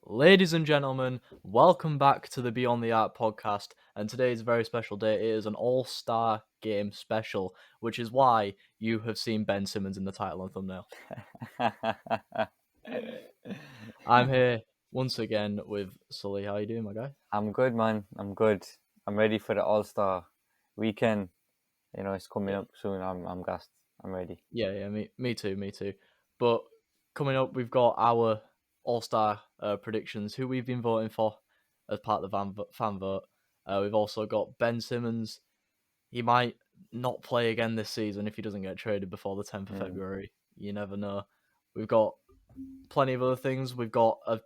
Ladies and gentlemen, welcome back to the Beyond the Arc podcast. And today is a very special day. It is an all-star game special, which is why you have seen Ben Simmons in the title and thumbnail. I'm here once again with Sully. How you doing, my guy? I'm good, man. I'm good. I'm ready for the All-Star weekend. It's coming up soon. I'm gassed. I'm ready. Yeah, me too. But coming up, we've got our all-star predictions, who we've been voting for as part of the fan vote. We've also got Ben Simmons. He might not play again this season if he doesn't get traded before the 10th of February. You never know. We've got plenty of other things. We've got a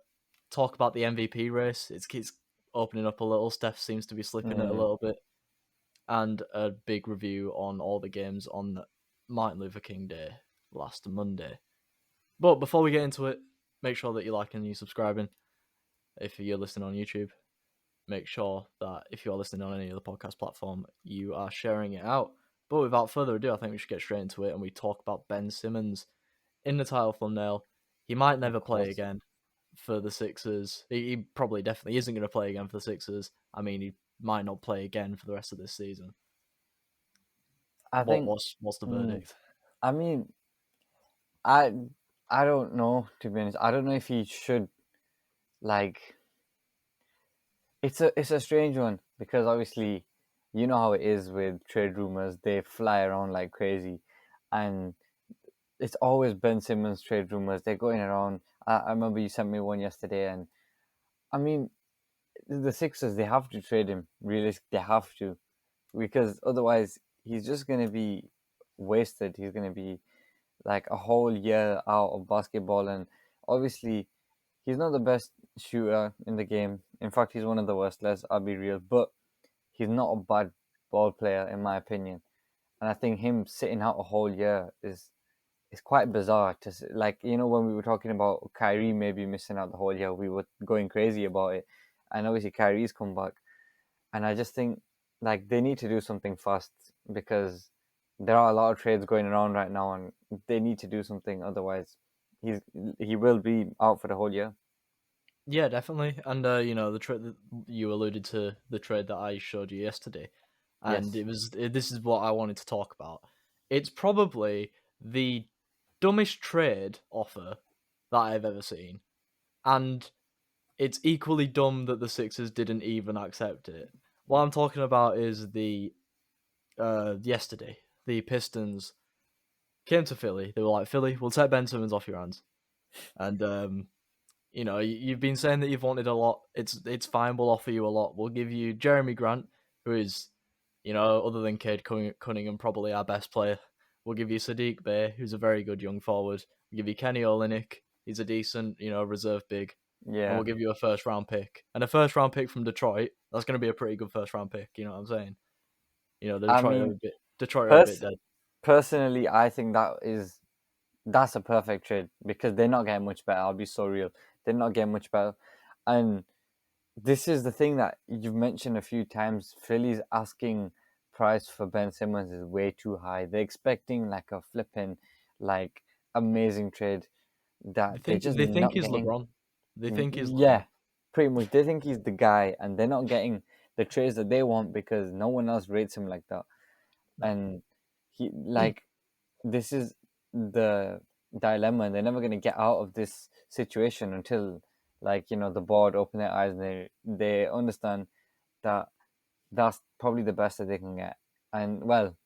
talk about the MVP race. It's opening up a little. Steph seems to be slipping it a little bit. And a big review on all the games on Martin Luther King Day last Monday. But before we get into it, make sure that you're liking and you're subscribing. If you're listening on YouTube, make sure that if you are listening on any other podcast platform, you are sharing it out. But without further ado, I think we should get straight into it and we talk about Ben Simmons in the title thumbnail. He might never play again for the Sixers. He probably definitely isn't going to play again for the Sixers. I mean, he might not play again for the rest of this season. I think. What's the verdict? I mean, I don't know, to be honest. I don't know if he should, like. It's a strange one because obviously, you know how it is with trade rumors. They fly around like crazy, and it's always Ben Simmons trade rumors. They're going around. I remember you sent me one yesterday, and I mean, the Sixers, they have to trade him. Realistically, they have to, because otherwise he's just going to be wasted. He's going to be like a whole year out of basketball, and obviously he's not the best shooter in the game. In fact, he's one of the worst. I'll be real, but he's not a bad ball player in my opinion. And I think him sitting out a whole year is quite bizarre. Like, when we were talking about Kyrie maybe missing out the whole year, we were going crazy about it. And obviously Kyrie's come back. And I just think like they need to do something fast because there are a lot of trades going around right now and they need to do something. Otherwise, he will be out for the whole year. Yeah, definitely. And the trade that you alluded to, the trade that I showed you yesterday, and Yes. this is what I wanted to talk about. It's probably the dumbest trade offer that I've ever seen, and it's equally dumb that the Sixers didn't even accept it. What I'm talking about is the yesterday the Pistons came to Philly. They were like, Philly, we'll take Ben Simmons off your hands, and you've been saying that you've wanted a lot. It's fine. We'll offer you a lot. We'll give you Jeremy Grant, who is, other than Cade Cunningham, probably our best player. We'll give you Sadiq Bey, who's a very good young forward. We'll give you Kenny Olynyk. He's a decent, reserve big. And Yeah. we'll give you a first-round pick. And a first-round pick from Detroit, that's going to be a pretty good first-round pick. You know what I'm saying? The I Detroit are mean, Detroit are a bit pers- dead. personally, I think that's a perfect trade because they're not getting much better. I'll be so real. They're not getting much better. And this is the thing that you've mentioned a few times. Philly's asking price for Ben Simmons is way too high. They're expecting like a flipping, like amazing trade that they're just They think not he's getting. LeBron. They think he's Yeah, LeBron. pretty much. They think he's the guy, and they're not getting the trades that they want because no one else rates him like that. And he like this is the dilemma, and they're never gonna get out of this situation until the board open their eyes and they understand that that's probably the best that they can get. And well,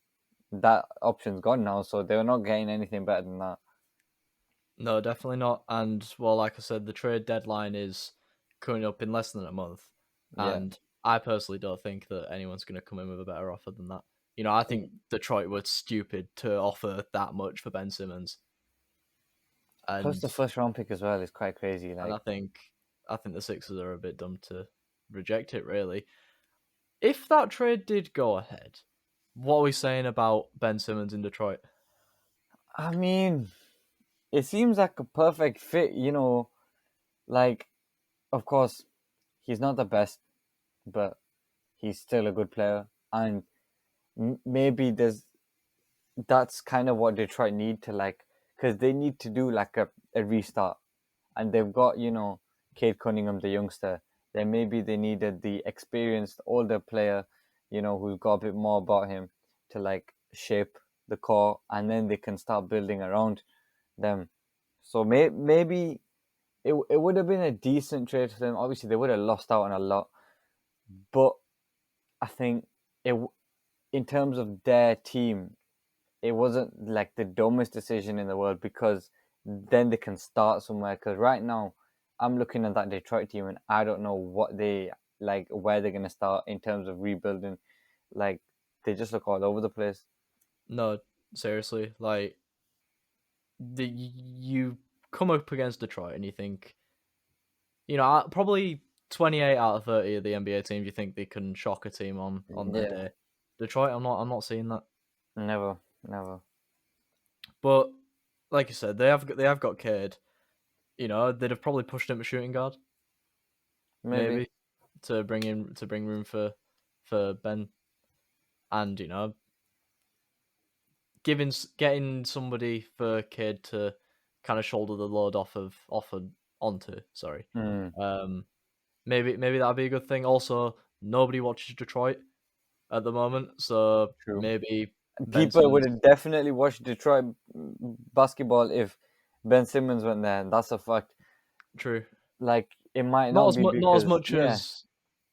that option's gone now, so they're not getting anything better than that. No, definitely not. And well, like I said, the trade deadline is coming up in less than a month, Yeah. and I personally don't think that anyone's going to come in with a better offer than that. I think Detroit were stupid to offer that much for Ben Simmons, Plus and the first round pick as well is quite crazy. and Like, I think the Sixers are a bit dumb to reject it. Really, if that trade did go ahead, what are we saying about Ben Simmons in Detroit? I mean, it seems like a perfect fit, like, of course, he's not the best, but he's still a good player. And maybe that's kind of what Detroit need to, like, because they need to do like a restart. And they've got, Cade Cunningham, the youngster, then maybe they needed the experienced older player, who's got a bit more about him to like shape the core, and then they can start building around them. So maybe it would have been a decent trade for them. Obviously, they would have lost out on a lot, but I think in terms of their team, it wasn't like the dumbest decision in the world, because then they can start somewhere. Because right now, I'm looking at that Detroit team and I don't know what they like, where they're gonna start in terms of rebuilding. Like, they just look all over the place. No, seriously, like you come up against Detroit and you think, probably 28 out of 30 of the NBA teams, you think they can shock a team on their Yeah, day. Detroit, I'm not seeing that. never, never. But like you said, they have got Cade. They'd have probably pushed him to shooting guard, Maybe. maybe, to bring room for Ben, and getting somebody for Cade to kind of shoulder the load onto. Sorry, Mm, um, maybe that'd be a good thing. Also, nobody watches Detroit at the moment, so true. maybe Ben People would Simmons. have definitely watched Detroit basketball if Ben Simmons went there. That's a fact. True. Like, it might Not not as be much. Not as because, much yeah, as.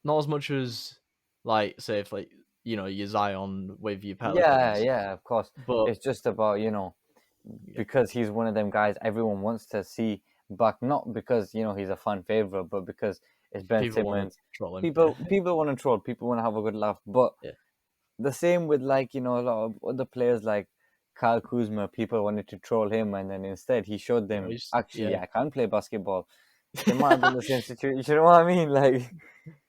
Not as much as like say if like your Zion with your yeah, Pelicans, yeah, of course. but It's just about, yeah, because he's one of them guys everyone wants to see back, not because, he's a fan favorite, but because it's Ben people want to Simmons. troll him. Yeah, People want to troll, people want to have a good laugh. But yeah. the same with, like, a lot of other players like Kyle Kuzma, people wanted to troll him, and then instead he showed them, actually, Yeah. I can play basketball. It might have been the same situation. You know what I mean? Like,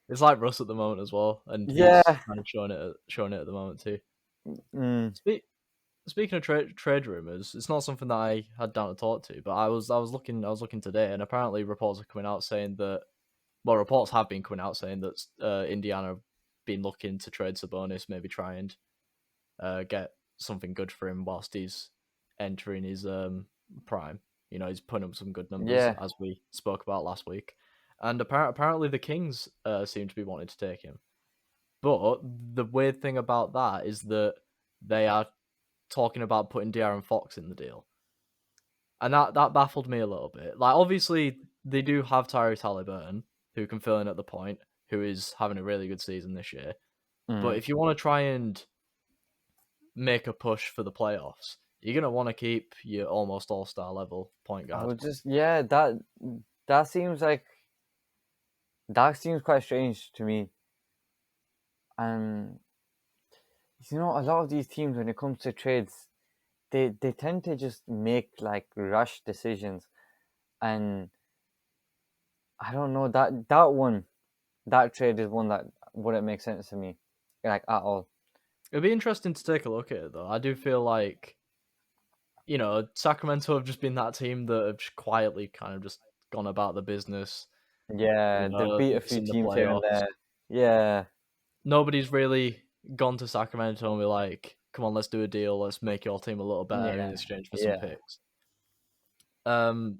It's like Russ at the moment as well, and yeah. he's kind of showing it at the moment too. Mm, Speaking of trade rumors, it's not something that I had down to talk to, but I was looking today, and apparently reports are coming out saying that, well, reports have been coming out saying that Indiana have been looking to trade Sabonis, maybe try and get something good for him whilst he's entering his prime. He's putting up some good numbers, yeah. as we spoke about last week, and apparently the Kings seem to be wanting to take him. But the weird thing about that is that they are talking about putting De'Aaron Fox in the deal, and that baffled me a little bit. Like, obviously they do have Tyrese Halliburton, who can fill in at the point, who is having a really good season this year. But Mm. if you want to try and make a push for the playoffs, you're gonna want to keep your almost all-star level point I guard. would just, yeah, that seems like, that seems quite strange to me. And a lot of these teams, when it comes to trades, they tend to just make like rush decisions. And I don't know, that trade is one that wouldn't make sense to me, like, at all. It'd be interesting to take a look at it, though. I do feel like, Sacramento have just been that team that have just quietly kind of just gone about the business, Yeah, they beat a few missing the teams here and playoffs. there. Yeah, Nobody's really gone to Sacramento and be like, come on, let's do a deal. Let's make your team a little better in yeah, exchange for some yeah, picks.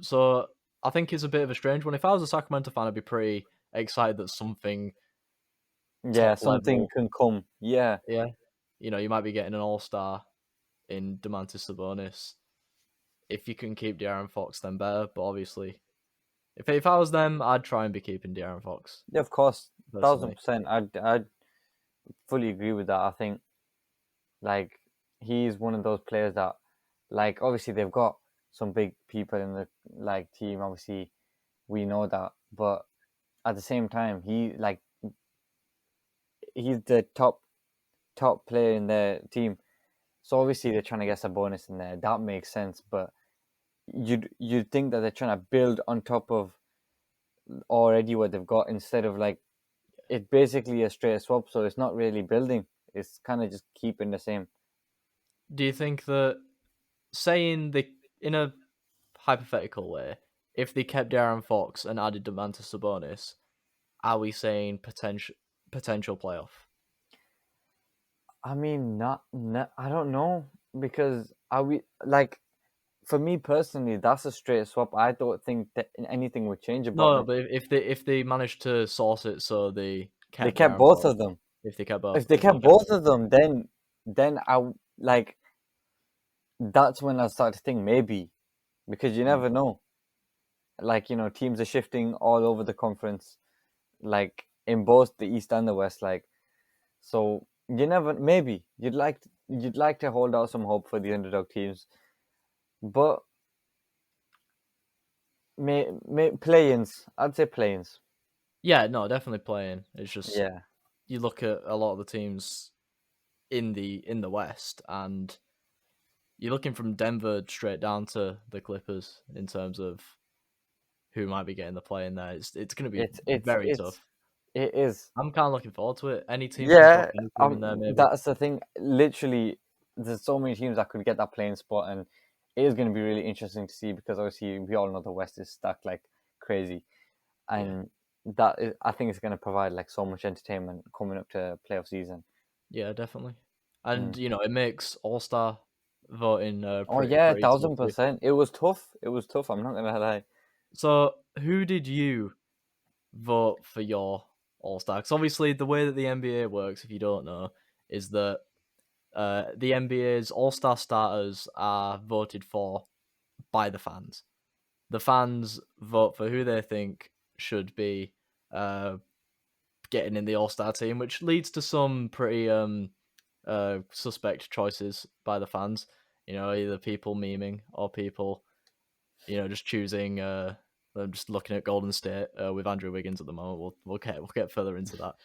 So I think it's a bit of a strange one. If I was a Sacramento fan, I'd be pretty excited that something yeah. top Something level. can come. Yeah, Yeah, you might be getting an all-star in Demantis Sabonis. If you can keep De'Aaron Fox, then better. But obviously, if I was them, I'd try and be keeping De'Aaron Fox yeah. Of course, thousand personally. percent. I'd fully agree with that. I think, like, he's one of those players that, like, obviously they've got some big people in the like team. Obviously, we know that, but at the same time, he's the top player in their team. So obviously they're trying to get a bonus in there. That makes sense, but you'd think that they're trying to build on top of already what they've got, instead of, like, it's basically a straight swap. So it's not really building. It's kind of just keeping the same. Do you think that, saying the in a hypothetical way, if they kept De'Aaron Fox and added Demantis Sabonis, are we saying potential playoff? I mean, not I don't know, because are we, like, for me personally, that's a straight swap. I don't think that anything would change about No, it. but if they managed to source it so they They kept kept Darren both Pop, of them. if they kept both, If they if they kept kept both both, of them, then I like that's when I start to think maybe, because you never know. Like, teams are shifting all over the conference, like in both the East and the West. Like, so you never, maybe you'd like to hold out some hope for the underdog teams, but may play-ins. I'd say play-ins. yeah, no, definitely playing. It's just Yeah, you look at a lot of the teams in the West, and you're looking from Denver straight down to the Clippers in terms of who might be getting the play in there. It's going to be very tough. it is. I'm kind of looking forward to it. Any team can drop Yeah, any team in there, maybe. that's the thing. Literally, there's so many teams that could get that playing spot, and it is going to be really interesting to see because obviously we all know the West is stacked like crazy, Yeah, and I think it's going to provide like so much entertainment coming up to playoff season. yeah, definitely. And Mm. it makes All Star voting Oh pretty yeah, pretty tough thousand too. percent. It was tough. It was tough. I'm not gonna lie. So, who did you vote for your All Star? Because obviously, the way that the NBA works, if you don't know, is that the NBA's All Star starters are voted for by the fans. The fans vote for who they think should be uh, getting in the All Star team, which leads to some pretty suspect choices by the fans. Either people memeing or people, just choosing. I'm just looking at Golden State with Andrew Wiggins at the moment. We'll get further into that.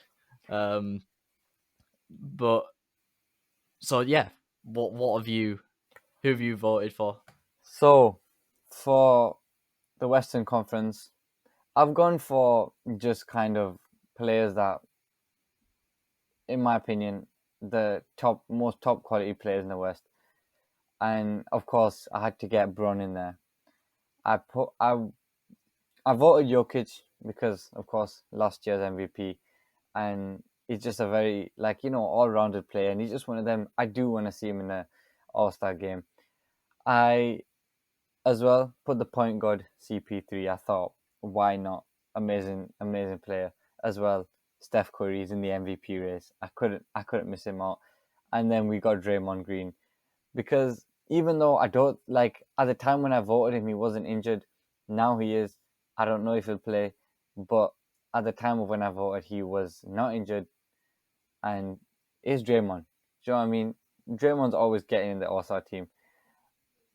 But so yeah, what have you? Who have you voted for? So, for the Western Conference, I've gone for just kind of players that, in my opinion, the most top quality players in the West. And of course, I had to get Bron in there. I put I voted Jokic because, of course, last year's MVP, and he's just a very all-rounded player, and he's just one of them. I do want to see him in the All-Star game. I as well put the point guard CP3. I thought, why not? Amazing, amazing player as well. Steph Curry's in the MVP race. I couldn't miss him out. And then we got Draymond Green because even though I don't like at the time when I voted him, he wasn't injured. Now he is. I don't know if he'll play, but at the time of when I voted, he was not injured, and is Draymond. Do you know what I mean? Draymond's always getting in the All Star team,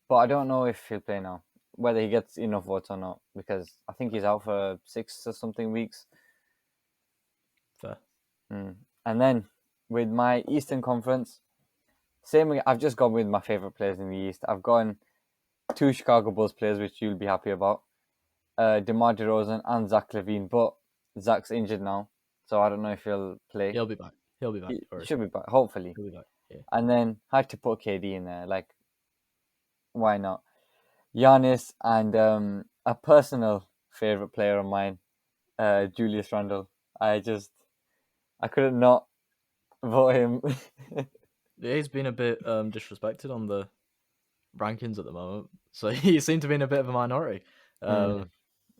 but I don't know if he'll play now, whether he gets enough votes or not, because I think he's out for 6 or something weeks. Fair. And then with my Eastern Conference, same. I've just gone with my favorite players in the East. I've gone two Chicago Bulls players, which you'll be happy about, DeMar DeRozan and Zach LaVine. But Zach's injured now, so I don't know if he'll play. He'll be back. He'll be back. He Or should be back, hopefully. he'll be back. Yeah. And then had to put KD in there. Like, why not? Giannis and a personal favorite player of mine, Julius Randle. I couldn't not vote him. Yeah, he's been a bit disrespected on the rankings at the moment, so he seemed to be in a bit of a minority. Mm.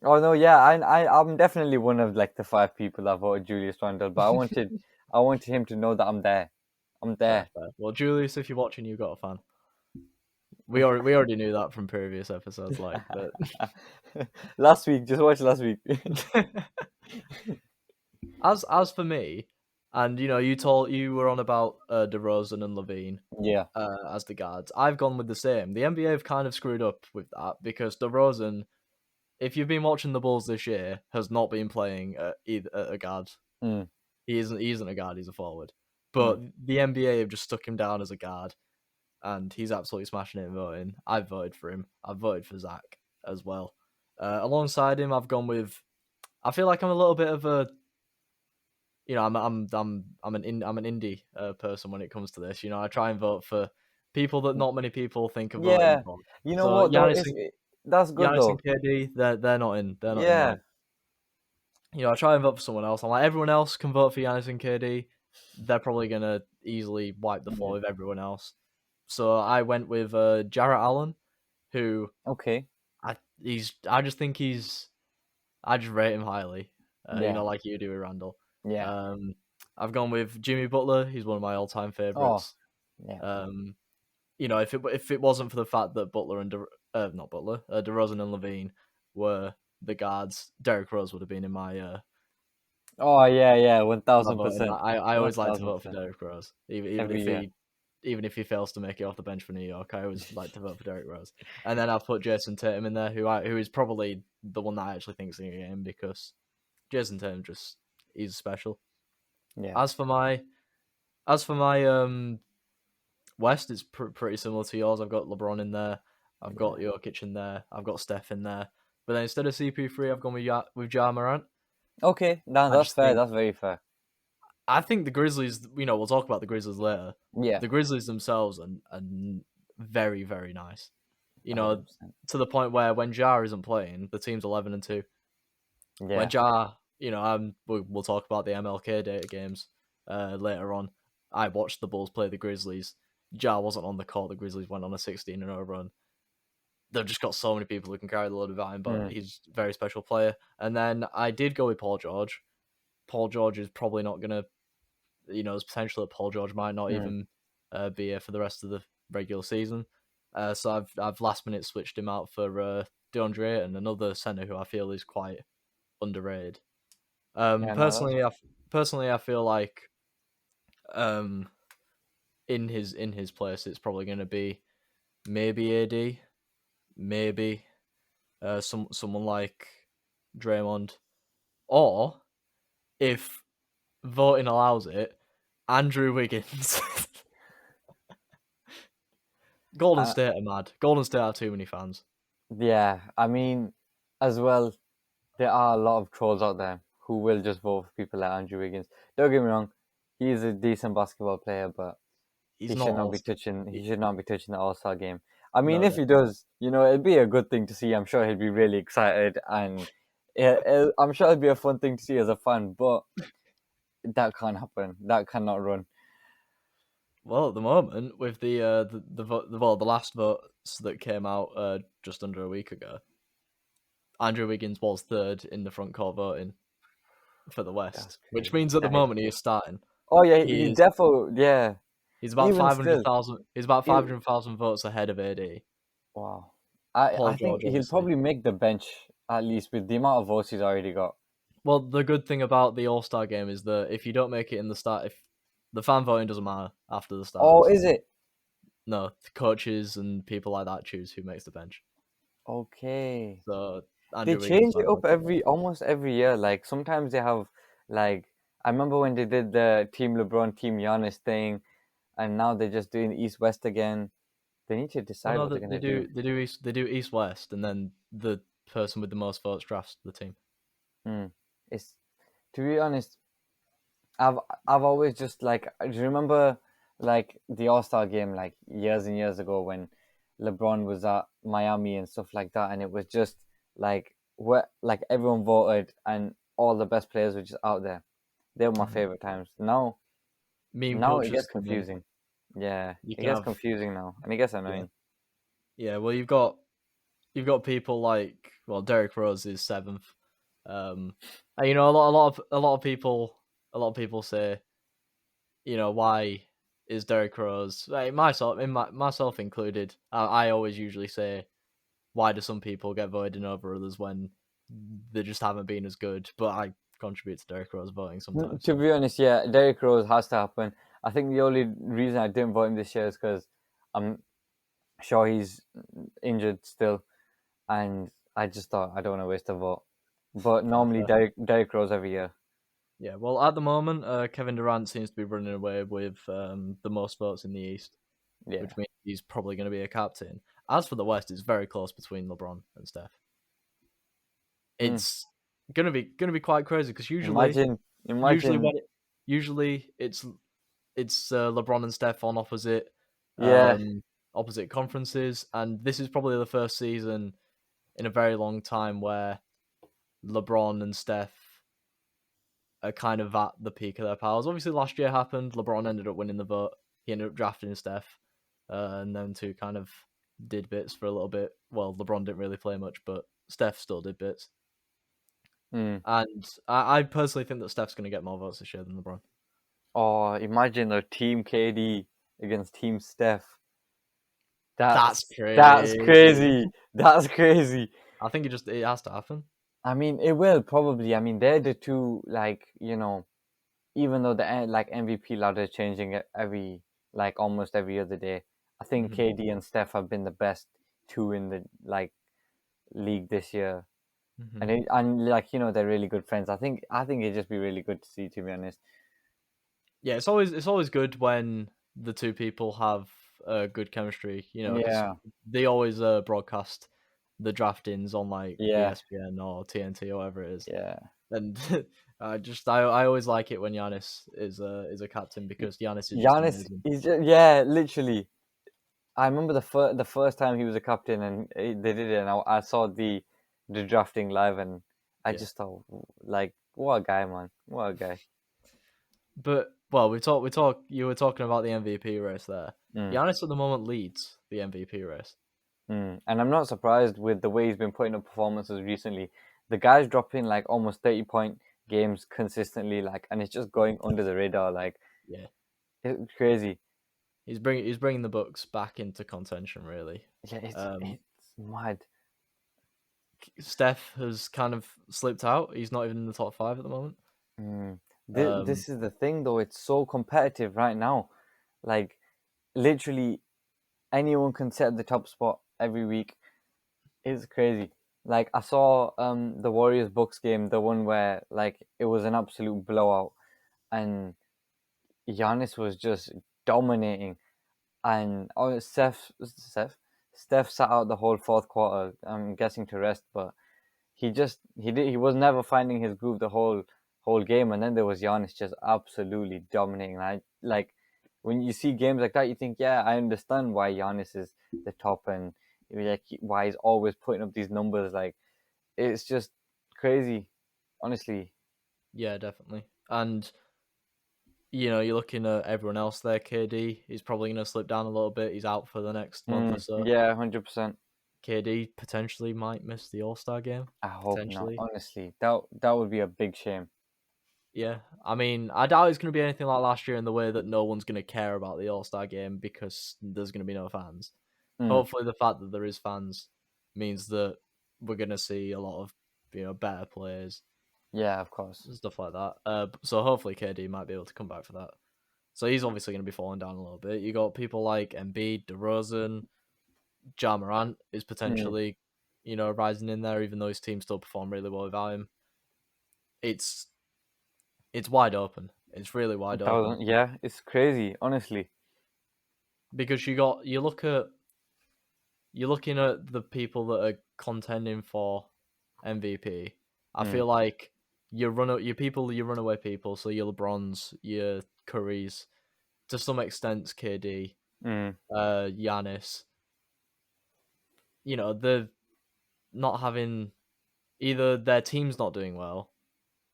Oh no, yeah, I'm definitely one of like the 5 people that voted Julius Randle, but I wanted him to know that I'm there. I'm Fair, there. fair. Well, Julius, if you're watching, you've got a fan. We already knew that from previous episodes, like but Last week, just watch last week. as for me, and you were on about DeRozan and Levine Yeah. as the guards. I've gone with the same. The NBA have kind of screwed up with that because DeRozan, if you've been watching the Bulls this year, has not been playing either a guard. Mm. He isn't a guard. He's a forward. Mm. But the NBA have just stuck him down as a guard, and he's absolutely smashing it in voting. I've voted for him. I've voted for Zach as well. Alongside him, I've gone with. I feel like I'm a little bit of a. I'm an indie person when it comes to this. I try and vote for people that not many people think of voting Yeah. for. You know So what though? That's good Giannis though. and KD, they're not in. They're not in Yeah. mine. I try and vote for someone else. I'm like, everyone else can vote for Giannis and KD. They're probably gonna easily wipe the floor with everyone else. So I went with Jarrett Allen who Okay. I just rate him highly. Yeah. Like you do with Randall. Yeah. Um, I've gone with Jimmy Butler. He's one of my all-time Oh. favorites. Yeah. If it wasn't for the fact that Butler and not Butler, DeRozan and Levine were the guards, Derrick Rose would have been in Oh yeah. Yeah. my voting. 1000%. I always like to vote for 1000%. Derrick Rose, even Every if year. he fails to make it off the bench for New York. I always like to vote for Derrick Rose, and then I've put Jason Tatum in there, who is probably the one that I actually think's in the game because Jason Tatum he's special. Yeah. As for my West, it's pretty similar to yours. I've got LeBron in there. I've got Jokic in there. I've got Steph in there. But then instead of CP3, I've gone with Ja Morant. Okay. No, I that's just fair. think That's very fair. I think the Grizzlies. We'll talk about the Grizzlies later. Yeah. The Grizzlies themselves are very, very nice. 1000%. To the point where when Ja isn't playing, the team's 11-2. Yeah. When Ja, we'll talk about the MLK Day games later on. I watched the Bulls play the Grizzlies. Ja wasn't on the court. The Grizzlies went on a 16-0 run. They've just got so many people who can carry the load of him, but he's a very special player. And then I did go with Paul George. Paul George is probably not going to, there's potential that Paul George might not even be here for the rest of the regular season. So I've last minute switched him out for DeAndre Ayton, another center who I feel is quite underrated. Yeah. No, Personally, I feel like in his place, it's probably going to be maybe AD, maybe someone like Draymond, or if voting allows it, Andrew Wiggins. Golden that's. State are mad. Golden State have too many fans. Yeah, I mean, as well, there are a lot of trolls out there who will just vote for people like Andrew Wiggins. Don't get me wrong, he's a decent basketball player, but He's he not should not all. be touching. He should not be touching the All Star game. I mean, No, if he definitely. does, it'd be a good thing to see. I'm sure he'd be really excited, and I'm sure it'd be a fun thing to see as a fan. But that can't happen. That cannot run. Well, at the moment, with the last votes that came out just under a week ago, Andrew Wiggins was third in the front court voting for the That's West, which crazy. means at the That is moment he crazy. is starting. Oh yeah, He he is. definitely. Yeah, He's about even five hundred still, thousand. He's about he 500,000 votes ahead of AD. wow. I Paul I think George, he'll obviously. probably make the bench at least with the amount of votes he's already got. Well, the good thing about the All Star game is that if you don't make it in the start, if the fan voting doesn't matter after the start of Oh, the is season. it? No, the coaches and people like that choose who makes the bench. Okay. So They Andrew Wiggins change might it well up get there. almost every year. Like sometimes they have like I remember when they did the Team LeBron, Team Giannis thing, and now they're just doing East West again. They need to Well, decide no, what they're they gonna do. do. They do East West, and then the person with the most votes drafts the team. Hmm. It's to be honest, I've always just like do you remember like the All Star game like years and years ago when LeBron was at Miami and stuff like that, and it was just like what like everyone voted and all the best players were just out there. They were my Mm-hmm. favorite times. Now, Meme it cultures gets come in. confusing. Yeah, You it can gets have confusing now, and it gets yeah, annoying. yeah. Well, you've got people like Derrick Rose is seventh. And, a lot of people say, why is Derrick Rose like, myself included? I always usually say, why do some people get voted over others when they just haven't been as good? But I contribute to Derrick Rose voting sometimes. To So be honest, yeah, Derrick Rose has to happen. I think the only reason I didn't vote him this year is because I'm sure he's injured still, and I just thought I don't want to waste a vote. But normally fair. Derrick Rose every year. Yeah, well, at the moment, Kevin Durant seems to be running away with the most votes in the East, Yeah. which means he's probably going to be a captain. As for the West, it's very close between LeBron and Steph. Mm. It's gonna be quite crazy because Imagine, usually imagine. when it, usually it's LeBron and Steph on Yeah. opposite conferences, and this is probably the first season in a very long time where LeBron and Steph are kind of at the peak of their powers. Obviously, last year happened. LeBron ended up winning the vote. He ended up drafting Steph, and then to kind of did bits for a little bit. Well, LeBron didn't really play much, but Steph still did bits. Mm. And I personally think that Steph's going to get more votes this year than LeBron. Oh, imagine the Team KD against Team Steph. That's That's crazy. crazy. That's crazy. I think it has to happen. I mean, it will probably. I mean, they're the two, like, you know, even though the like MVP ladder is changing every, like, almost every other day. I think Mm-hmm. KD and Steph have been the best two in the like league this year, Mm-hmm. and like, you know, they're really good friends. I think it'd just be really good to see, to be honest. Yeah, it's always good when the two people have good chemistry, because Yeah, they always broadcast the draftings on like yeah, ESPN or TNT or whatever it is, yeah. and I always like it when Giannis is a captain because Giannis is just Giannis amazing. is just, yeah, literally. I remember the first time he was a captain and they did it, and I saw the drafting live, and I Yeah, just thought, like, what a guy, man, what a guy. but well, we talk. You were talking about the MVP race there. Mm, Giannis at the moment leads the MVP race. And I'm not surprised with the way he's been putting up performances recently. The guy's dropping like almost 30-point games consistently, like, and it's just going under the radar, like, Yeah, it's crazy. he's bringing the Bucks back into contention really. Yeah, Um, it's mad. Steph has kind of slipped out. He's not even in the top five at the moment. Mm. Um, This is the thing, though. It's so competitive right now. Like, literally, anyone can set the top spot every week. It's crazy. Like, I saw the Warriors Bucks game, the one where like it was an absolute blowout, and Giannis was just dominating, and Steph sat out the whole fourth quarter. I'm guessing to rest, but he was never finding his groove the whole game, and then there was Giannis just absolutely dominating. Like when you see games like that, you think, yeah, I understand why Giannis is the top, and like why he's always putting up these numbers. Like, it's just crazy, honestly. yeah, definitely. And you're looking at everyone else there. KD, he's probably going to slip down a little bit. He's out for the next month or so. Yeah, 100%. KD potentially might miss the All Star game. I hope not. Potentially, Honestly, that would be a big shame. yeah. I mean, I doubt it's going to be anything like last year in the way that no one's going to care about the All Star game because there's going to be no fans. Mm, Hopefully, the fact that there is fans means that we're going to see a lot of better players yeah, of course. and stuff like that. So hopefully KD might be able to come back for that. So he's obviously going to be falling down a little bit. You got people like Embiid, DeRozan, Ja Morant is Mm. potentially, rising in there, even though his team still perform really well without him. It's wide open. It's really wide open Yeah, it's crazy, honestly. because you're looking at the people that are contending for MVP. I Mm, feel like your runaway people, so your LeBrons, your Currys, to some extent KD, mm. Giannis. They're not having either their team's not doing well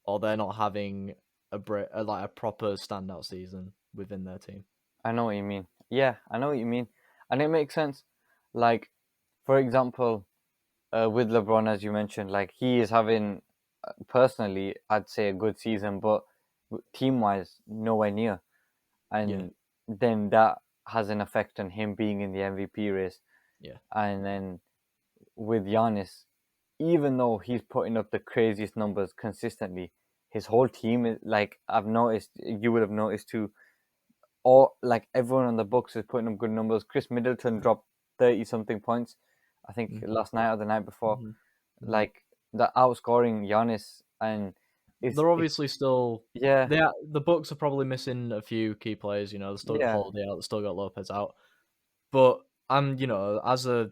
or they're not having like a proper standout season within their team. I know what you mean. Yeah, I know what you mean, and it makes sense. Like, for example, with LeBron, as you mentioned, like he is having, personally, I'd say a good season, but team-wise, nowhere near. Yeah, And then that has an effect on him being in the MVP race. yeah. And then with Giannis, even though he's putting up the craziest numbers consistently, his whole team is like, I've noticed, you would have noticed too, all like everyone on the Bucks is putting up good numbers. Chris Middleton dropped 30 something points, I think Mm-hmm. last night or the night before. Mm-hmm. Mm-hmm. Like, the outscoring Giannis, and They're it's obviously still yeah, the Bucks are probably missing a few key players. They've still got yeah, Holiday out, they've still got Lopez out. But I'm as a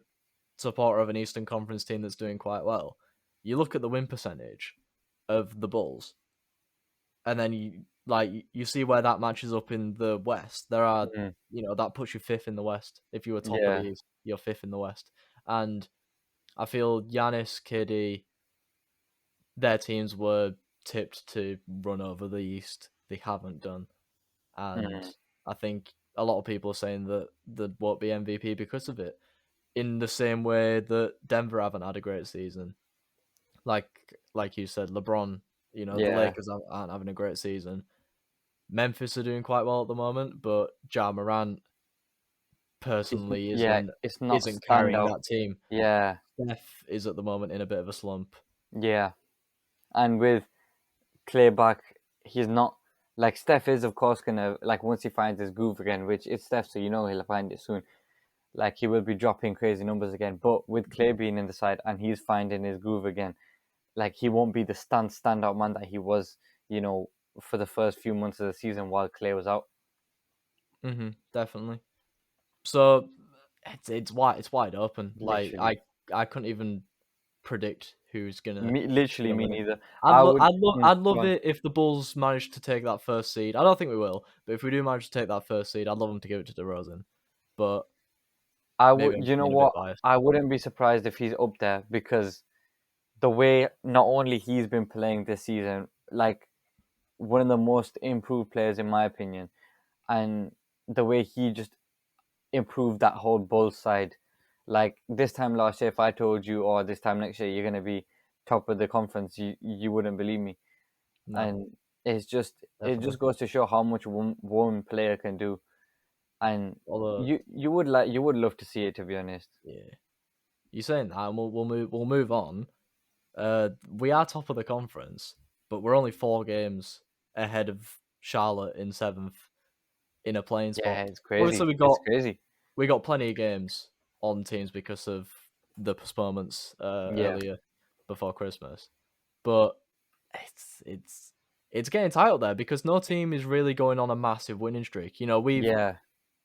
supporter of an Eastern Conference team that's doing quite well, you look at the win percentage of the Bulls, and then you see where that matches up in the West. There are mm, that puts you fifth in the West. If you were top of the yeah, East, you're fifth in the West. And I feel Giannis, KD, their teams were tipped to run over the East. They haven't done, and mm, I think a lot of people are saying that there won't be MVP because of it. in the same way that Denver haven't had a great season. Like you said, LeBron, the Yeah, Lakers aren't having a great season. Memphis are doing quite well at the moment, but Ja Morant it's personally yeah, it's not isn't carrying standout. that team. Yeah, Steph is at the moment in a bit of a slump. yeah, and with Clay back, he's not like Steph is of course gonna like once he finds his groove again, which it's Steph, so you know he'll find it soon. Like he will be dropping crazy numbers again. But with Clay being in the side and he's finding his groove again, like he won't be the standout man that he was, for the first few months of the season while Clay was out. Definitely. So it's wide open. Like Literally, I couldn't even predict who's gonna literally gonna me win it. neither. I'd I lo- would. I'd love Mm, I'd go love on. it if the Bulls managed to take that first seed. I don't think we will, but if we do manage to take that first seed, I'd love them to give it to DeRozan. But I maybe would. I'm You just know being a bit what? biased. I wouldn't be surprised if he's up there because the way not only he's been playing this season, like one of the most improved players in my opinion, and the way he just improved that whole Bulls side. Like this time last year, if I told you, or this time next year, you're gonna be top of the conference, you wouldn't believe me. No, And it just definitely. goes to show how much one player can do. And Although, you would love to see it, to be honest. yeah, you're saying that, and we'll move on. We are top of the conference, but we're only 4 games ahead of Charlotte in seventh in a playing spot. Yeah, it's Obviously, crazy. It's crazy. we got plenty of games on teams because of the postponements Yeah, earlier before Christmas, but it's it's it's getting tight out there because no team is really going on a massive winning streak. We've yeah,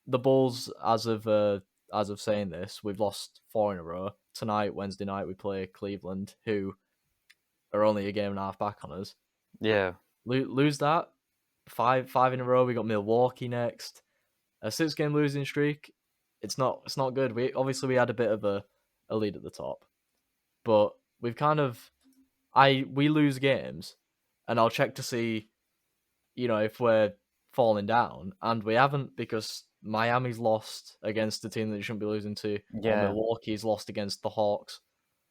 the Bulls as of saying this, we've lost 4 in a row. Tonight, Wednesday night, we play Cleveland, who are only a game and a half back on us. yeah, Lose that, five in a row. We got Milwaukee next. A 6 game losing streak. It's not good. We had a bit of a lead at the top, but we've kind of we lose games, and I'll check to see if we're falling down, and we haven't because Miami's lost against the team that you shouldn't be losing to, or yeah, Milwaukee's lost against the Hawks,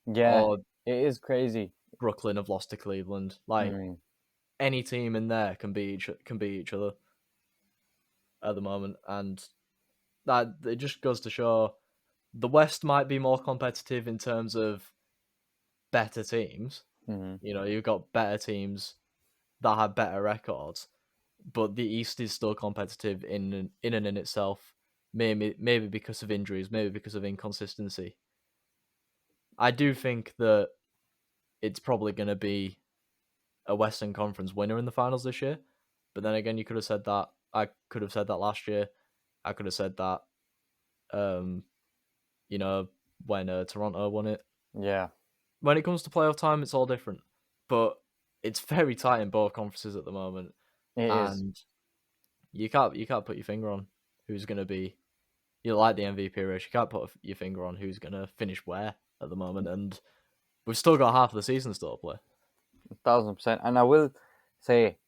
yeah. or It is crazy. Brooklyn have lost to Cleveland. Like Mm, any team in there can beat each other at the moment, and that it just goes to show the West might be more competitive in terms of better teams. mm, You've got better teams that have better records, but the East is still competitive in and in itself. Maybe because of injuries, maybe because of inconsistency. I do think that it's probably going to be a Western Conference winner in the finals this year. But then again, you could have said that. I could have said that last year. I could have said that. Um, you know, when Toronto won it. yeah, When it comes to playoff time, it's all different. But it's very tight in both conferences at the moment, it is. and you can't put your finger on who's going to be. Like the MVP race. You can't put your finger on who's going to finish where at the moment, and we've still got half of the season still to play. 1,000%. And I will say,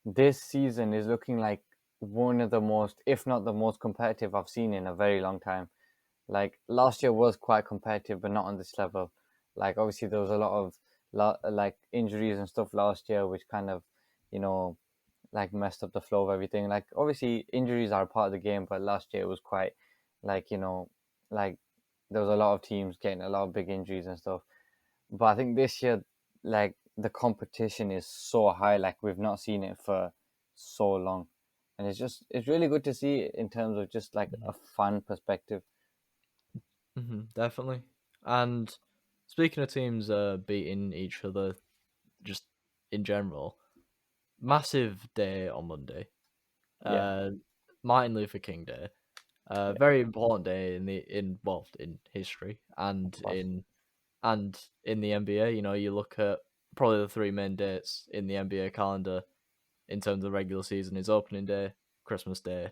this season is looking like one of the most, if not the most competitive I've seen in a very long time. Like last year was quite competitive, but not on this level. Like obviously there was a lot of like injuries and stuff last year, which kind of, you know, like messed up the flow of everything. Like obviously injuries are a part of the game, but last year it was quite like like there was a lot of teams getting a lot of big injuries and stuff. But I think this year, like the competition is so high, like we've not seen it for so long, and it's really good to see it in terms of just like a fun perspective. Definitely. And speaking of teams beating each other, just in general, massive day on Monday. Yeah, Uh, Martin Luther King Day. yeah, Very important day in history of and course. in the NBA. You look at probably the three main dates in the NBA calendar in terms of regular season is opening day, Christmas Day,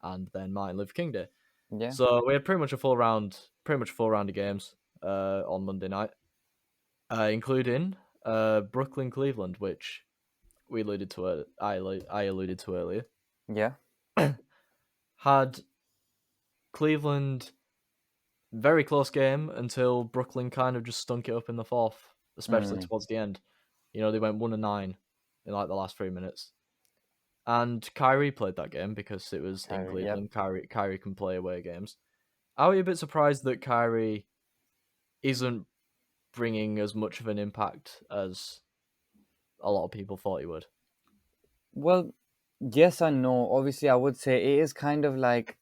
and then Martin Luther King Day. Yeah, So we had pretty much a full round of games on Monday night, including Brooklyn Cleveland, which we alluded to I alluded to earlier. yeah, Had Cleveland very close game until Brooklyn kind of just stunk it up in the fourth, especially Mm, towards the end. They went 1-9 in like the last 3 minutes. And Kyrie played that game because it was in Kyrie, yep. Cleveland. Kyrie can play away games. Are you a bit surprised that Kyrie isn't bringing as much of an impact as a lot of people thought he would? Well, yes and no. Obviously, I would say it is kind of like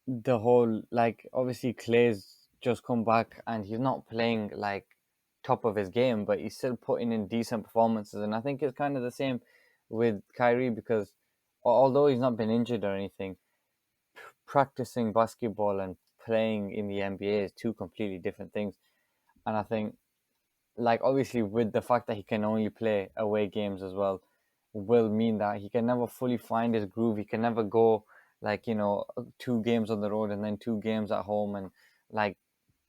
the whole, like, obviously Clay's just come back and he's not playing like top of his game, but he's still putting in decent performances. And I think it's kind of the same with Kyrie because although he's not been injured or anything, practicing basketball and playing in the NBA is two completely different things. And I think, like, obviously, with the fact that he can only play away games as well, will mean that he can never fully find his groove. He can never go, like, 2 games on the road and then 2 games at home and, like,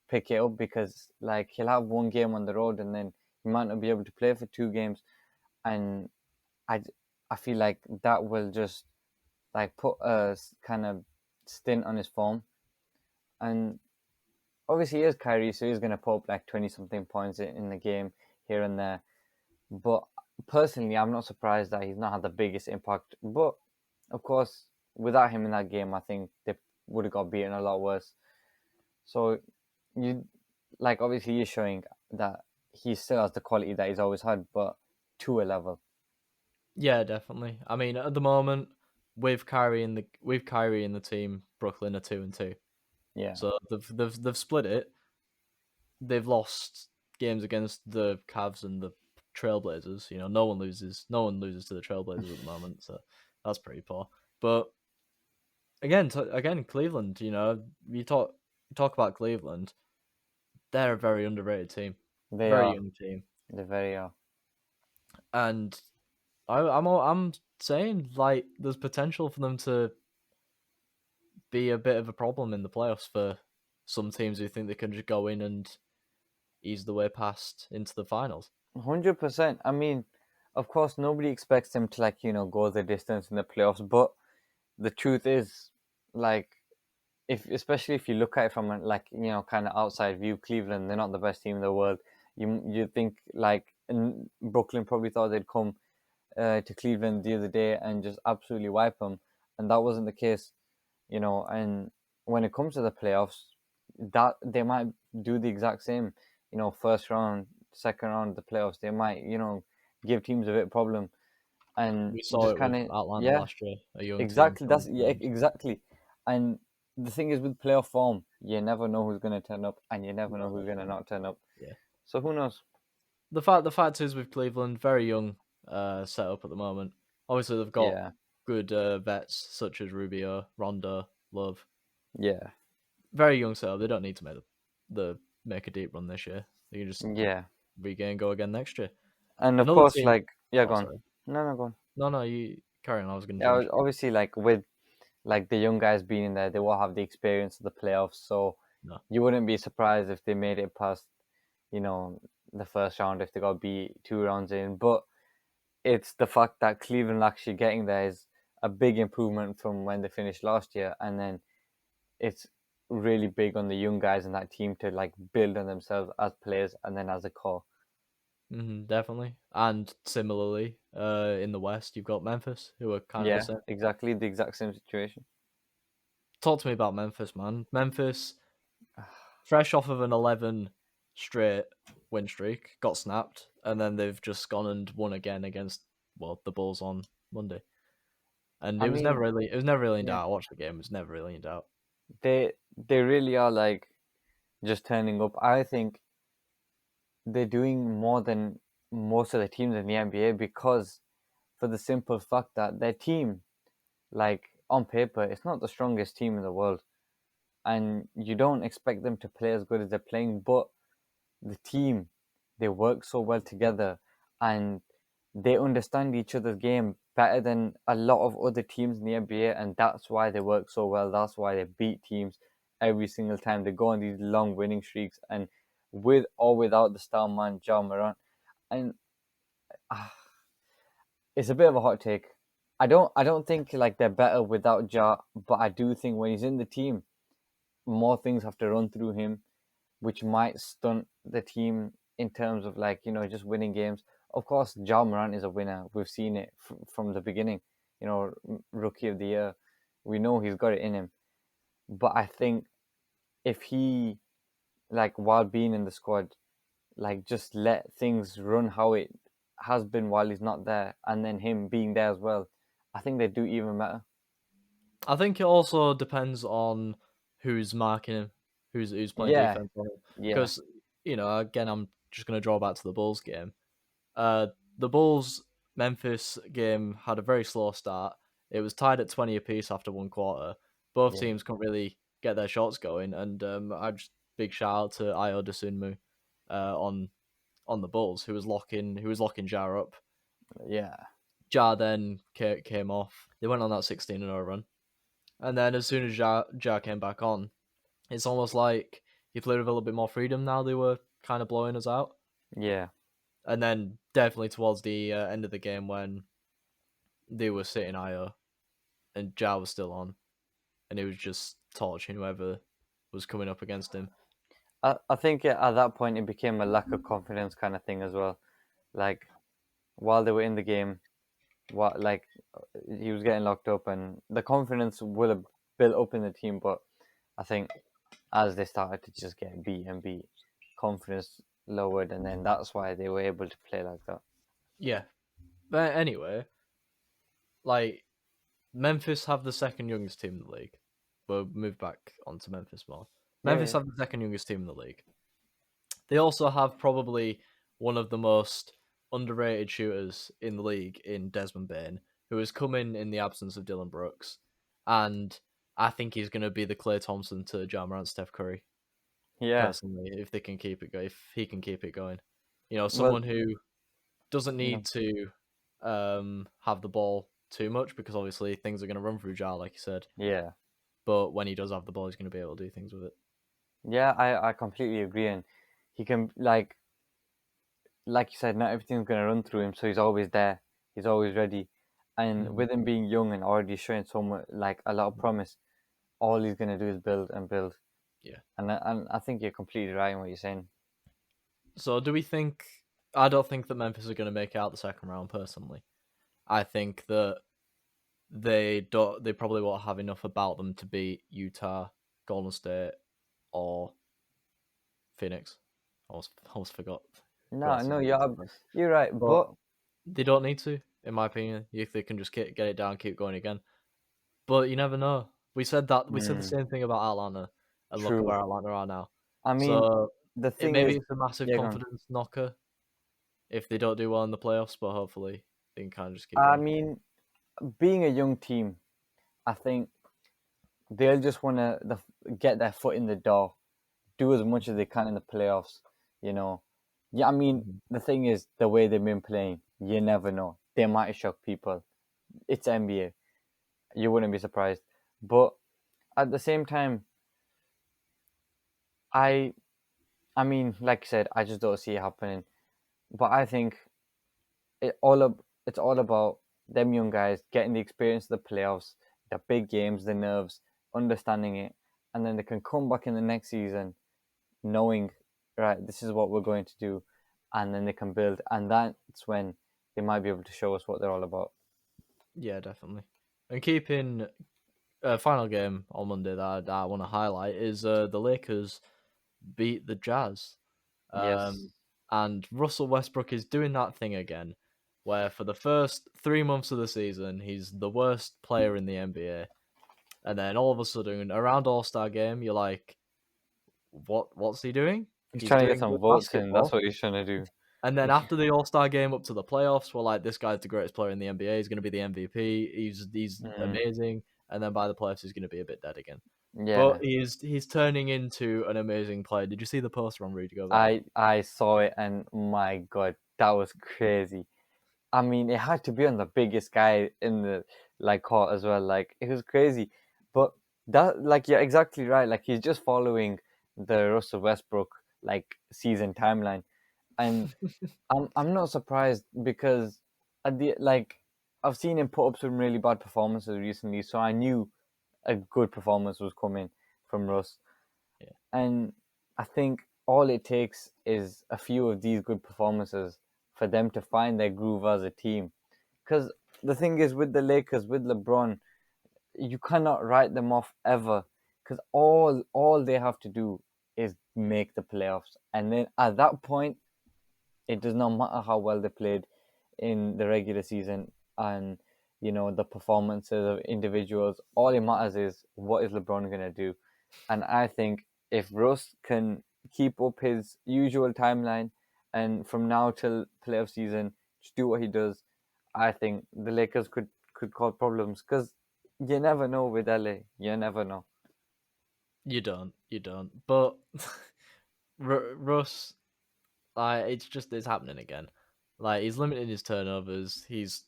pick it up because, like, he'll have 1 game on the road and then he might not be able to play for 2 games. And I, I feel like that will just, like, put a kind of stint on his form. And obviously, he is Kyrie, so he's going to put up like 20 something points in the game here and there. But personally, I'm not surprised that he's not had the biggest impact. But of course, without him in that game, I think they would have got beaten a lot worse. So you, like, obviously he's showing that he still has the quality that he's always had, but to a level. Yeah, definitely. I mean, at the moment, with Kyrie in the team, Brooklyn are 2-2. Yeah, So they've split it. They've lost games against the Cavs and the Trailblazers. No one loses. No one loses to the Trailblazers at the moment. So that's pretty poor. But again, Cleveland. You talk about Cleveland. They're a very underrated team, they very are. young team, They very are. and I'm saying like there's potential for them to be a bit of a problem in the playoffs for some teams who think they can just go in and ease the way past into the finals. 100%. I mean, of course, nobody expects them to, like, go the distance in the playoffs, but the truth is, like, if especially if you look at it from a, like, kind of outside view, Cleveland, they're not the best team in the world. You think, like, Brooklyn probably thought they'd come to Cleveland the other day and just absolutely wipe them, and that wasn't the case. And when it comes to the playoffs, that they might do the exact same. First round, second round of the playoffs, they might give teams a bit of problem and We saw just it kind with of, Atlanta yeah. last year, a young team Exactly. from That's, yeah, Cleveland. exactly. And the thing is with playoff form, you never know who's going to turn up, and you never know No, who's going to definitely. not turn up. Yeah. So who knows? The fact is with Cleveland, very young setup at the moment. Obviously, they've got Yeah, good vets such as Rubio, Rondo, Love. yeah, Very young setup. They don't need to make a deep run this year. They can just yeah. regain go again next year. And of Another course, team. like, yeah, Oh, go on. sorry. No, no, go on. No, you carry on. I was going to Yeah, jump in. obviously, like, with like the young guys being in there, they will have the experience of the playoffs. So No. you wouldn't be surprised if they made it past, you know, the first round if they got beat 2 rounds in. But it's the fact that Cleveland actually getting there is a big improvement from when they finished last year, and then it's really big on the young guys in that team to, like, build on themselves as players and then as a core. Definitely. And similarly, in the West, you've got Memphis, who are kind of the Yeah, same. exactly the exact same situation. Talk to me about Memphis, man. Memphis, fresh off of an 11 straight win streak, got snapped, and then they've just gone and won again against, well, the Bulls on Monday. And I mean, it was never really in yeah, doubt. I watched the game; it was never really in doubt. they really are, like, just turning up. I think they're doing more than most of the teams in the NBA because for the simple fact that their team, like, on paper, it's not the strongest team in the world, and you don't expect them to play as good as they're playing, but the team, they work so well together and they understand each other's game better than a lot of other teams in the NBA, and that's why they work so well. That's why they beat teams every single time. They go on these long winning streaks, and with or without the star man Ja Morant. And uh, it's a bit of a hot take. I don't think, like, they're better without Ja, but I do think when he's in the team, more things have to run through him, which might stunt the team in terms of like, just winning games. Of course, Ja Morant is a winner. We've seen it from the beginning. Rookie of the year. We know he's got it in him. But I think if he, like, while being in the squad, like, just let things run how it has been while he's not there, and then him being there as well, I think they do even better. I think it also depends on who's marking him, who's playing Yeah, defense on him. yeah, Because again, I'm just gonna draw back to the Bulls game. The Bulls Memphis game had a very slow start. It was tied at 20 apiece after one quarter. Both yeah, teams couldn't really get their shots going, and I just big shout out to Ayo Dosunmu on the Bulls, who was locking Jar up. yeah, Jar then came off. They went on that 16-0 run, and then as soon as Jar came back on, it's almost like he played with a little bit more freedom. Now they were kind of blowing us out. yeah, And then definitely towards the end of the game when they were sitting Io and Jar was still on, and he was just torching whoever was coming up against him. I think at that point it became a lack of confidence kind of thing as well. Like, while they were in the game, what like he was getting locked up, and the confidence would have built up in the team. But I think as they started to just get beat and beat, confidence lowered, and then that's why they were able to play like that. Yeah. But anyway, like Memphis have the second youngest team in the league. We'll move back onto Memphis more. Yeah, Memphis yeah, have the second youngest team in the league. They also have probably one of the most underrated shooters in the league in Desmond Bain, who has come in the absence of Dylan Brooks, and I think he's going to be the Klay Thompson to Ja Morant, Steph Curry. yeah. Personally, if they can keep it going, if he can keep it going, Well, someone who doesn't no, need to have the ball too much because obviously things are going to run through Ja, like you said. yeah, But when he does have the ball, he's going to be able to do things with it. yeah. I completely agree, and he can like you said, not everything's gonna run through him, so he's always there. He's always ready, and Mm-hmm. with him being young and already showing so much, like a lot of promise, all he's gonna do is build and build. Yeah. And I think you're completely right in what you're saying. So do we think? I don't think that Memphis are going to make out the second round. Personally, I think that they don't. They probably won't have enough about them to beat Utah, Golden State, or Phoenix. Almost forgot. No, Forgot some no, names of you're them. you're right, But but they don't need to, in my opinion. If they can just get it down, keep going again. But you never know. We said that. We said the mm, same thing about Atlanta, and look at true. where Atlanta are now. I mean, So the it thing maybe is, it's a massive yeah, go on. confidence knocker if they don't do well in the playoffs, but hopefully they can kind of just keep I going. mean, being a young team, I think they'll just want to get their foot in the door, do as much as they can in the playoffs. You know, yeah. I mean, Mhm. the thing is, the way they've been playing, you never know. They might shock people. It's NBA. You wouldn't be surprised. But at the same time, I, I mean, like I said, I just don't see it happening. But I think it's all about them young guys getting the experience of the playoffs, the big games, the nerves, understanding it, and then they can come back in the next season knowing, right, this is what we're going to do, and then they can build, and that's when they might be able to show us what they're all about. Yeah, definitely. And keeping final game on Monday that I want to highlight is the Lakers beat the Jazz. Yes. Um, and Russell Westbrook is doing that thing again, where for the first 3 months of the season, he's the worst player in the NBA. And then all of a sudden, around All Star game, you're like, what's he doing? He's He's trying to get doing some good votes in. That's basketball. what he's trying to do. And then after the All Star game up to the playoffs, we're like, this guy's the greatest player in the NBA. He's going to be the MVP. He's Mm, amazing. And then by the playoffs, he's going to be a bit dead again. But yeah, he's turning into an amazing player. Did you see the poster on Rudy Gobert? I saw it, and my God, that was crazy. I mean, it had to be on the biggest guy in the court as well. Like, it was crazy. But that, like, you're exactly right. Like, he's just following the Russell Westbrook season timeline, and I'm not surprised because at the I've seen him put up some really bad performances recently, so I knew a good performance was coming from Russ. Yeah. And I think all it takes is a few of these good performances for them to find their groove as a team. Because the thing is, with the Lakers, with LeBron, you cannot write them off ever. Because all they have to do is make the playoffs, and then at that point, it does not matter how well they played in the regular season and the performances of individuals. All it matters is what is LeBron gonna do, and I think if Russ can keep up his usual timeline and from now till playoff season just do what he does, I think the Lakers could cause problems because you never know with LA. You never know. You don't. But Russ, like, it's happening again. Like, he's limiting his turnovers. He's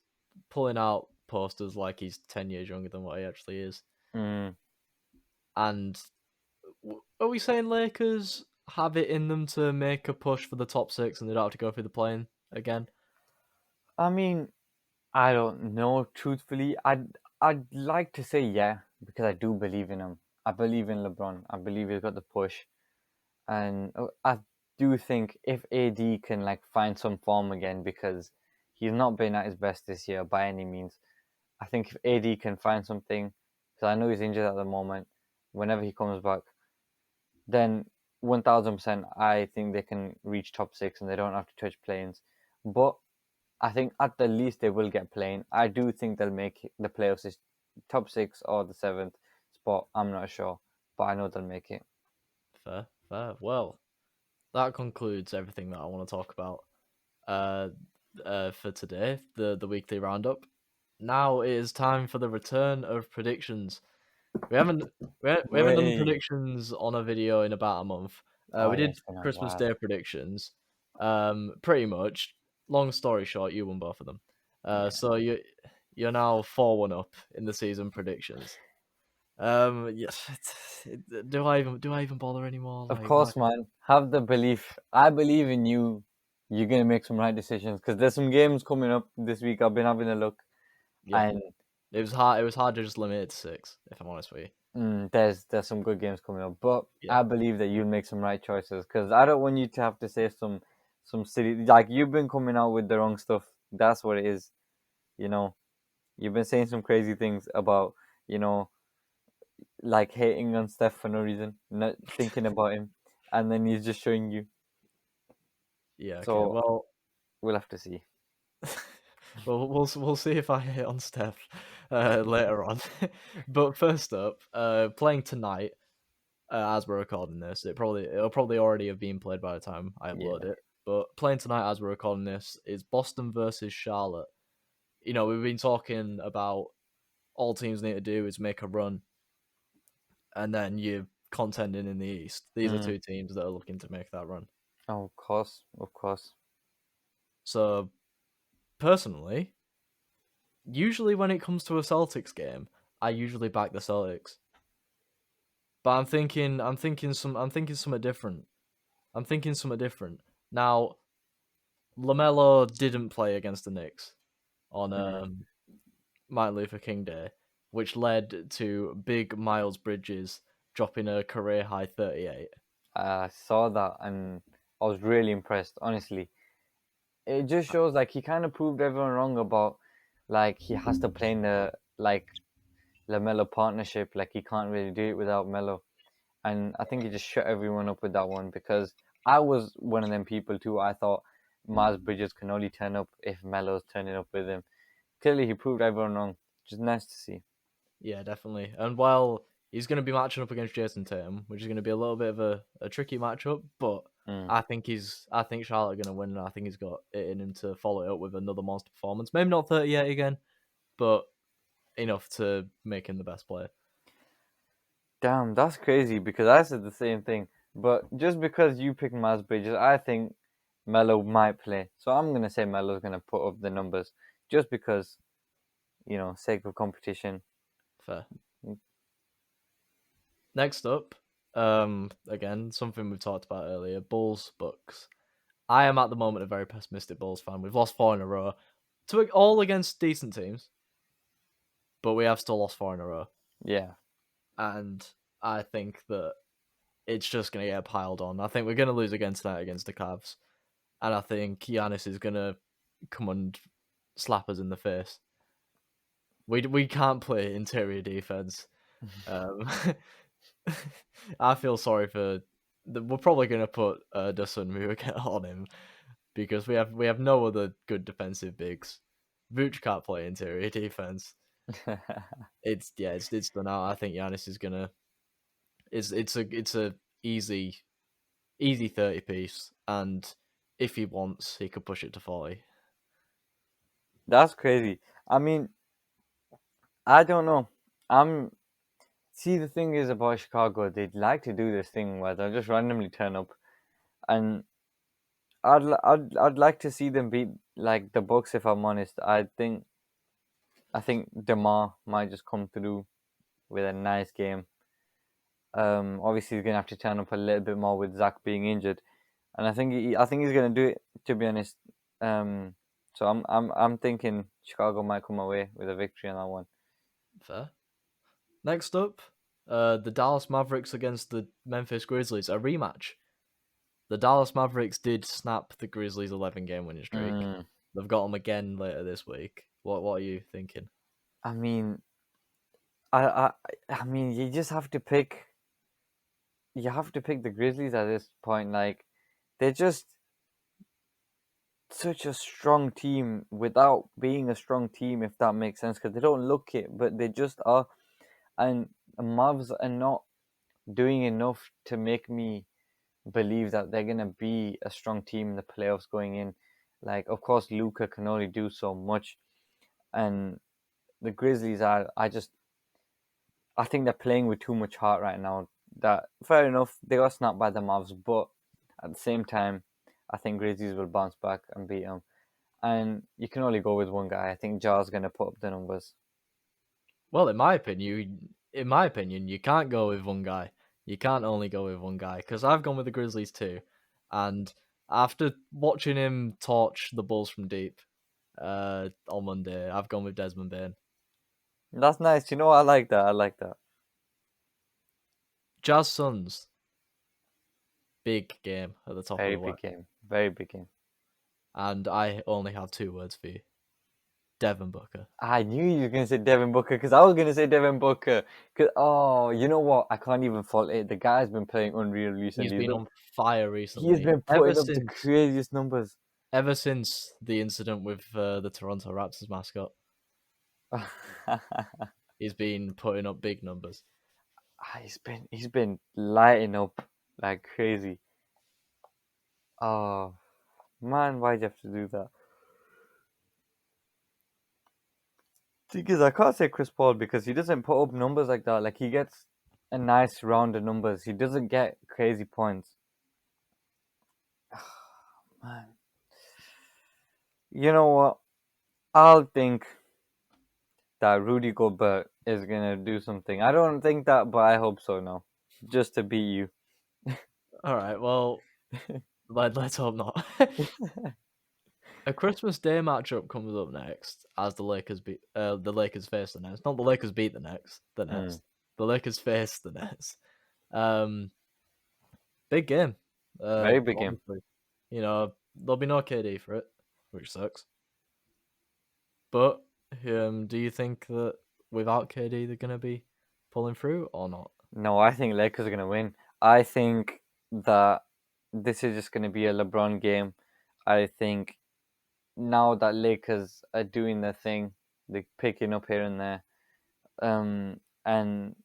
pulling out posters like he's 10 years younger than what he actually is. Mm. And are we saying Lakers have it in them to make a push for the top six and they don't have to go through the play-in again? I mean, I don't know. Truthfully, I'd like to say yeah because I do believe in him. I believe in LeBron. I believe he's got the push, and I do think if AD can like find some form again because he's not been at his best this year by any means. I think if AD can find something, because I know he's injured at the moment, whenever he comes back, then 1000% I think they can reach top six and they don't have to touch planes. But I think at the least they will get playing. I do think they'll make the playoffs, top six or the seventh spot. I'm not sure, but I know they'll make it. Fair, fair. Well, that concludes everything that I want to talk about uh, for today, the weekly roundup. Now it is time for the return of predictions. We haven't we haven't done Way. predictions on a video in about a month. Oh We yeah, did it's been a Christmas while. Day predictions. Pretty much. Long story short, you won both of them. Yeah. So you're now 4-1 up in the season predictions. Yes. Do I even bother anymore? Of Like, why? course, man. Have the belief. I believe in you. You're gonna make some right decisions because there's some games coming up this week. I've been having a look, Yeah. and It was hard. It was hard to just limit it to 6. If I'm honest with you. there's some good games coming up. But Yeah. I believe that you'll make some right choices because I don't want you to have to say some silly like you've been coming out with the wrong stuff. That's what it is. You know, you've been saying some crazy things about you know like hating on Steph for no reason, not thinking about him, and then he's just showing you. Yeah. Okay. So Well. we'll have to see. Well, we'll see if I hit on Steph later on. But first up, playing tonight as we're recording this. It'll probably already have been played by the time I upload Yeah. it. But playing tonight as we're recording this is Boston versus Charlotte. You know, we've been talking about all teams need to do is make a run, and then you're contending in the East. These are Mm. two teams that are looking to make that run. Oh, of course, of course. So personally, usually when it comes to a Celtics game, I usually back the Celtics. But I'm thinking something different. I'm thinking something different. Now, LaMelo didn't play against the Knicks on Mm. Martin Luther King Day, which led to Big Miles Bridges dropping a career high 38. I saw that and I was really impressed. Honestly, it just shows like he kind of proved everyone wrong about like he has to play in the like Lamelo partnership. Like he can't really do it without Melo, and I think he just shut everyone up with that one because I was one of them people too. I thought Miles Bridges can only turn up if Melo's turning up with him. Clearly, he proved everyone wrong. Just nice to see. Yeah, definitely. And while he's going to be matching up against Jason Tatum, which is going to be a little bit of a tricky matchup, but Mm. I think Charlotte are going to win, and I think he's got it in him to follow it up with another monster performance. Maybe not 38 again, but enough to make him the best player. Damn, that's crazy because I said the same thing. But just because you picked Miles Bridges, I think Melo might play. So I'm gonna say Melo's gonna put up the numbers just because, sake of competition. Fair. Mm. Next up, again, something we've talked about earlier, Bulls Bucks. I am at the moment a very pessimistic Bulls fan. We've lost 4 in a row, to all against decent teams, but we have still lost 4 in a row. Yeah. And I think that it's just gonna get piled on. I think we're gonna lose again tonight against the Cavs, and I think Giannis is gonna come and slap us in the face. We can't play interior defense. Um, I feel sorry for. We're probably gonna put Dustin Muir on him because we have no other good defensive bigs. Vooch can't play interior defense. It's done out. I think Giannis is gonna. It's a easy 30 piece, and if he wants, he could push it to 40. That's crazy. I mean, I don't know. I'm See, the thing is about Chicago, they'd like to do this thing where they'll just randomly turn up, and I'd like to see them beat like the Bucks. If I'm honest, I think DeMar might just come through with a nice game. Obviously he's gonna have to turn up a little bit more with Zach being injured, and I think he's gonna do it. To be honest, so I'm thinking Chicago might come away with a victory on that one. Fair. Next up, the Dallas Mavericks against the Memphis Grizzlies, a rematch. The Dallas Mavericks did snap the Grizzlies' 11-game winning streak. They've got them again later this week. What are you thinking? I mean, I mean, you just have to pick. You have to pick the Grizzlies at this point. Like, they're just such a strong team without being a strong team, if that makes sense. Because they don't look it, but they just are. And the Mavs are not doing enough to make me believe that they're gonna be a strong team in the playoffs going in. Like, of course, Luka can only do so much, and the Grizzlies are. I think they're playing with too much heart right now. That fair enough, they got snapped by the Mavs, but at the same time, I think Grizzlies will bounce back and beat them. And you can only go with one guy. I think Jar's gonna put up the numbers. Well, in my opinion, you can't go with one guy. You can't only go with one guy because I've gone with the Grizzlies too, and after watching him torch the Bulls from deep, on Monday, I've gone with Desmond Bain. That's nice. You know, I like that. I like that. Jazz Suns, big game at the top Very of the big West, game. Very big game. and I only have 2 words for you: Devin Booker. I knew you were going to say Devin Booker because I was going to say Devin Booker. Cause, you know what? I can't even fault it. The guy's been playing unreal recently. He's been on fire recently. He's been putting up the craziest numbers. Ever since the incident with the Toronto Raptors mascot, he's been putting up big numbers. He's been lighting up like crazy. Oh man, why'd you have to do that? Thing is, I can't say Chris Paul because he doesn't put up numbers like that. Like, he gets a nice round of numbers. He doesn't get crazy points. Man, you know what? I'll think that Rudy Gobert is gonna do something. I don't think that, but I hope so now, just to beat you. All right, well, let's hope not. A Christmas Day matchup comes up next as the Lakers face the Nets. Not the Lakers beat the Nets. The Lakers face the Nets. Big game. Very big game. You know, there'll be no KD for it, which sucks. But do you think that without KD they're gonna be pulling through or not? No, I think Lakers are gonna win. I think that this is just gonna be a LeBron game. I think now that Lakers are doing their thing, they're picking up here and there, and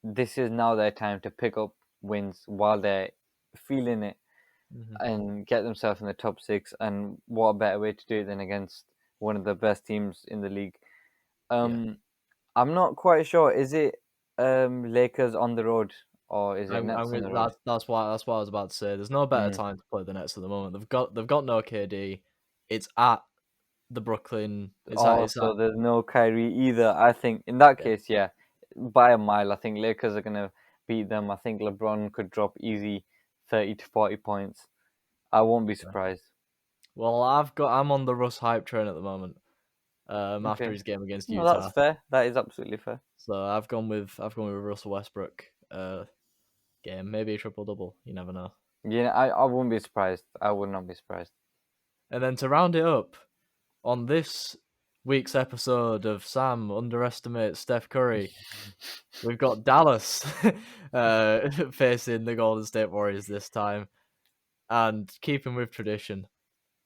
this is now their time to pick up wins while they're feeling it and get themselves in the top 6. And what a better way to do it than against one of the best teams in the league. I'm not quite sure. Is it Lakers on the road or is it Nets on the road? That's what I was about to say. There's no better time to play the Nets at the moment. They've got no KD. It's at the Brooklyn. So there's no Kyrie either. I think in that case, yeah, by a mile. I think Lakers are gonna beat them. I think LeBron could drop easy 30 to 40 points. I won't be surprised. Well, I'm on the Russ hype train at the moment. After his game against Utah. That's fair. That is absolutely fair. So I've gone with Russell Westbrook. game. Maybe a triple-double. You never know. Yeah, I wouldn't be surprised. I would not be surprised. And then to round it up, on this week's episode of Sam Underestimates Steph Curry, we've got Dallas facing the Golden State Warriors this time. And keeping with tradition,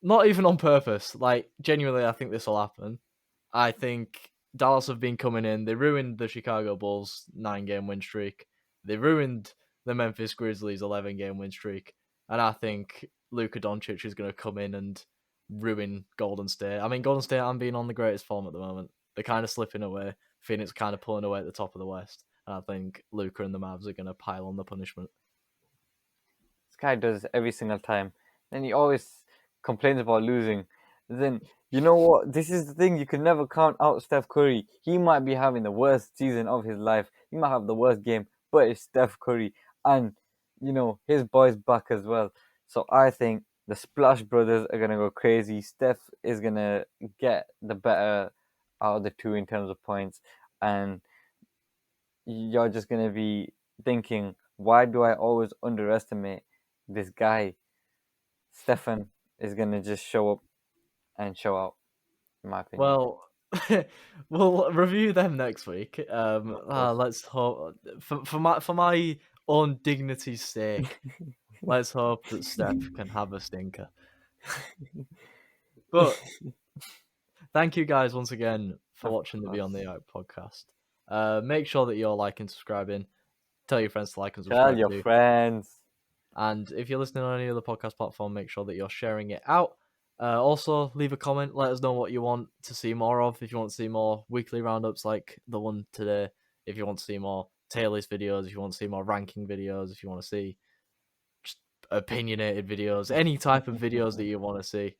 not even on purpose, like, genuinely, I think this will happen. I think Dallas have been coming in. They ruined the Chicago Bulls' 9-game win streak. They ruined the Memphis Grizzlies' 11-game win streak. And I think Luka Doncic is going to come in and ruin Golden State. I mean, Golden State aren't being on the greatest form at the moment. They're kind of slipping away. Phoenix kind of pulling away at the top of the West. And I think Luka and the Mavs are going to pile on the punishment. This guy does it every single time. And he always complains about losing. Then, you know what? This is the thing. You can never count out Steph Curry. He might be having the worst season of his life. He might have the worst game, but it's Steph Curry. And, you know, his boy's back as well. So I think the Splash Brothers are going to go crazy. Steph is going to get the better out of the two in terms of points. And you're just going to be thinking, why do I always underestimate this guy? Stephen is going to just show up and show out, in my opinion. Well, we'll review them next week. Let's hope for my own dignity's sake. Let's hope that Steph can have a stinker. But thank you guys once again for watching the Beyond the Arc podcast. Make sure that you're liking, subscribing. Tell your friends to like and subscribe. Tell your friends. And if you're listening on any other podcast platform, make sure that you're sharing it out. Also, leave a comment. Let us know what you want to see more of. If you want to see more weekly roundups like the one today. If you want to see more tier list videos. If you want to see more ranking videos. If you want to see just opinionated videos. Any type of videos that you want to see,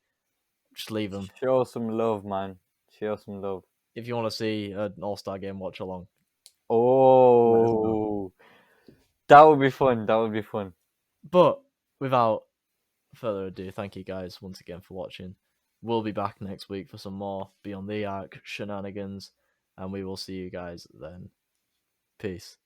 just leave them. Show some love, man. Show some love. If you want to see an All-Star game watch along. Oh, that would be fun. That would be fun. But without further ado, thank you guys once again for watching. We'll be back next week for some more Beyond the Arc shenanigans, and we will see you guys then. Peace.